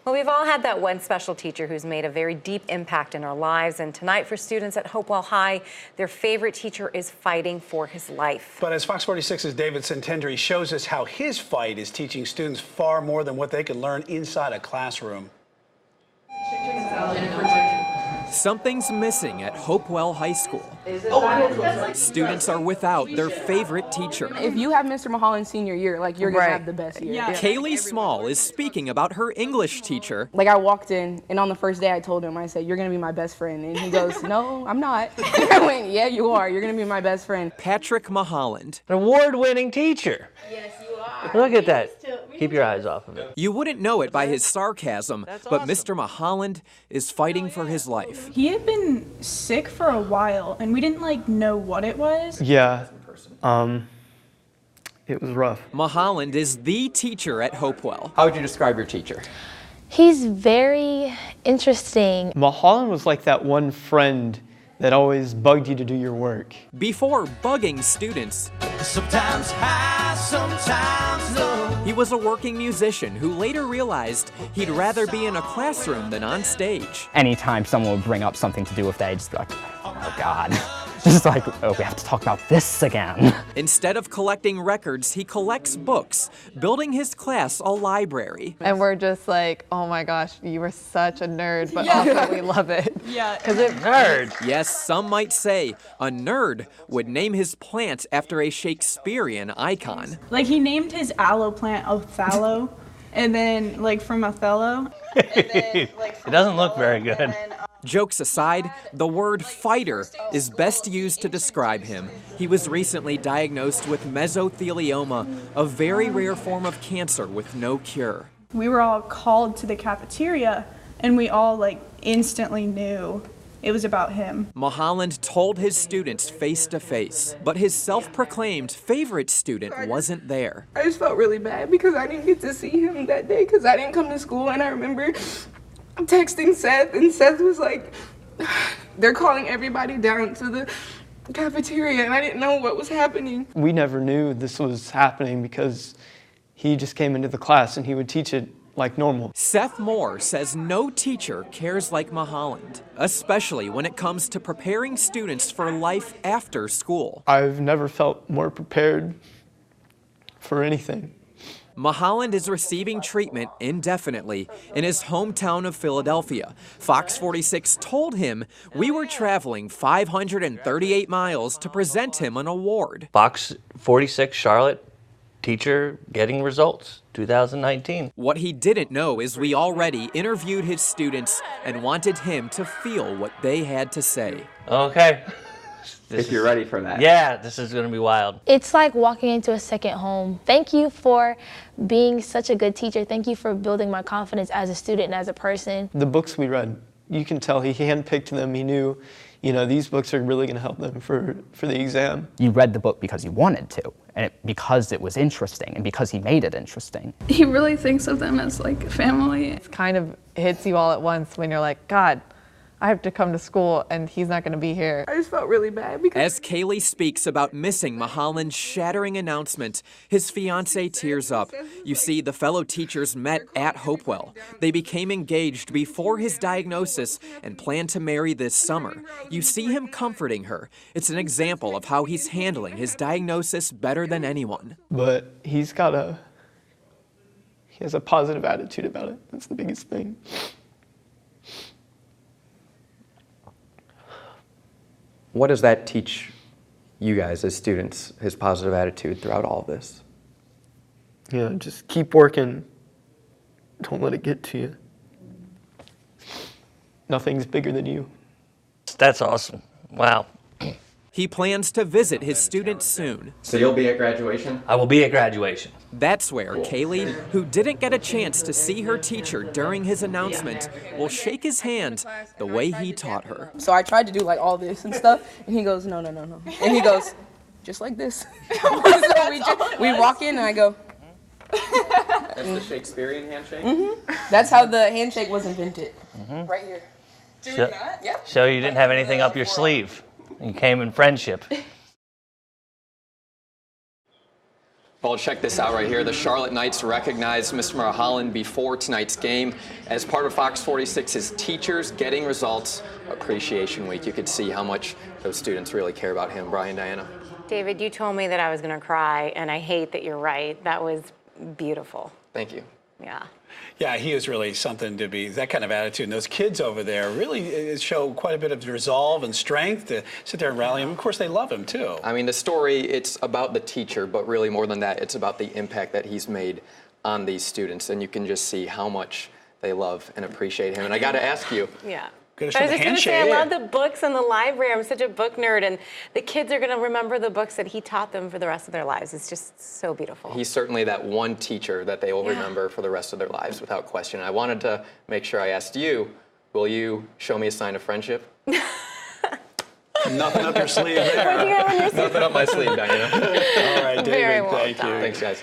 Well, we've all had that one special teacher who's made a very deep impact in our lives, and tonight for students at Hopewell High, their favorite teacher is fighting for his life. But as Fox 46's David Santendry shows us how his fight is teaching students far more than what they can learn inside a classroom. Something's missing at Hopewell High School. Students are without their favorite teacher. If you have Mr. Maholland senior year, like you're gonna have the best year. Yeah. Kaylee Small is speaking about her English teacher. Like I walked in, and on the first day I told him, I said, "You're gonna be my best friend," and he goes, "No, I'm not." I went, "Yeah, you are. You're gonna be my best friend." Patrick Maholland. An award-winning teacher. Yes, you are. Look at that. Keep your eyes off of it. You wouldn't know it by his sarcasm, but Mr. Maholland is fighting for his life. He had been sick for a while, and we didn't know what it was. Yeah, it was rough. Maholland is the teacher at Hopewell. How would you describe your teacher? He's very interesting. Maholland was like that one friend that always bugged you to do your work. Before bugging students, sometimes high, sometimes low. He was a working musician who later realized he'd rather be in a classroom than on stage. Anytime someone would bring up something to do with that, I'd just be like, oh God. Just like, oh, we have to talk about this again. Instead of collecting records, he collects books, building his class a library. And we're just like, oh my gosh, you were such a nerd, but also we love it. Yeah. Because it Nerd. Yes, some might say a nerd would name his plant after a Shakespearean icon. Like he named his aloe plant Othello, and then from Othello. It doesn't look very good. Jokes aside, the word fighter is best used to describe him. He was recently diagnosed with mesothelioma, a very rare form of cancer with no cure. We were all called to the cafeteria, and we all instantly knew it was about him. Maholland told his students face to face, but his self-proclaimed favorite student wasn't there. I just felt really bad because I didn't get to see him that day because I didn't come to school, and I remember texting Seth, and Seth was like, they're calling everybody down to the cafeteria, and I didn't know what was happening. We never knew this was happening because he just came into the class and he would teach it like normal. Seth Moore says no teacher cares like Maholland, especially when it comes to preparing students for life after school. I've never felt more prepared for anything. Maholland is receiving treatment indefinitely in his hometown of Philadelphia. Fox 46 told him we were traveling 538 miles to present him an award. Fox 46 Charlotte teacher getting results, 2019. What he didn't know is we already interviewed his students and wanted him to feel what they had to say. Okay. If you're ready for that. Yeah, this is going to be wild. It's like walking into a second home. Thank you for being such a good teacher. Thank you for building my confidence as a student and as a person. The books we read, you can tell he handpicked them. He knew, these books are really going to help them for the exam. You read the book because you wanted to, and because it was interesting, and because he made it interesting. He really thinks of them as family. It kind of hits you all at once when you're like, God, I have to come to school and he's not going to be here. I just felt really bad because As Kaylee speaks about missing Maholland's shattering announcement, his fiancée tears up. You see, the fellow teachers met at Hopewell. They became engaged before his diagnosis and planned to marry this summer. You see him comforting her. It's an example of how he's handling his diagnosis better than anyone. But he has a positive attitude about it. That's the biggest thing. What does that teach you guys as students, his positive attitude throughout all of this? Just keep working. Don't let it get to you. Nothing's bigger than you. That's awesome. Wow. He plans to visit his students soon. So you'll be at graduation? I will be at graduation. That's where Kaylee, who didn't get a chance to see her teacher during his announcement, will shake his hand the way he taught her. So I tried to do all this and stuff, and he goes, no. And he goes, just like this. So we walk in and I go. That's the Shakespearean handshake? Mm-hmm. That's how the handshake was invented. Mm-hmm. Right here. Yeah. So you didn't have anything up your sleeve. You came in friendship. Well, check this out right here. The Charlotte Knights recognized Mr. Maholland before tonight's game as part of Fox 46's Teachers Getting Results Appreciation Week. You could see how much those students really care about him. Brian, Diana. David, you told me that I was going to cry, and I hate that you're right. That was beautiful. Thank you. Yeah. Yeah, he is really something to be, that kind of attitude. And those kids over there really show quite a bit of resolve and strength to sit there and rally him. Of course, they love him, too. I mean, the story, it's about the teacher, but really more than that, it's about the impact that he's made on these students. And you can just see how much they love and appreciate him. And I got to ask you. Yeah. I was just going to say, I love the books in the library. I'm such a book nerd, and the kids are going to remember the books that he taught them for the rest of their lives. It's just so beautiful. He's certainly that one teacher that they will remember for the rest of their lives, without question. I wanted to make sure I asked you, will you show me a sign of friendship? Nothing up your sleeve there. Nothing up my sleeve, Diana. All right, David, Very well thank done. you. Thanks, guys.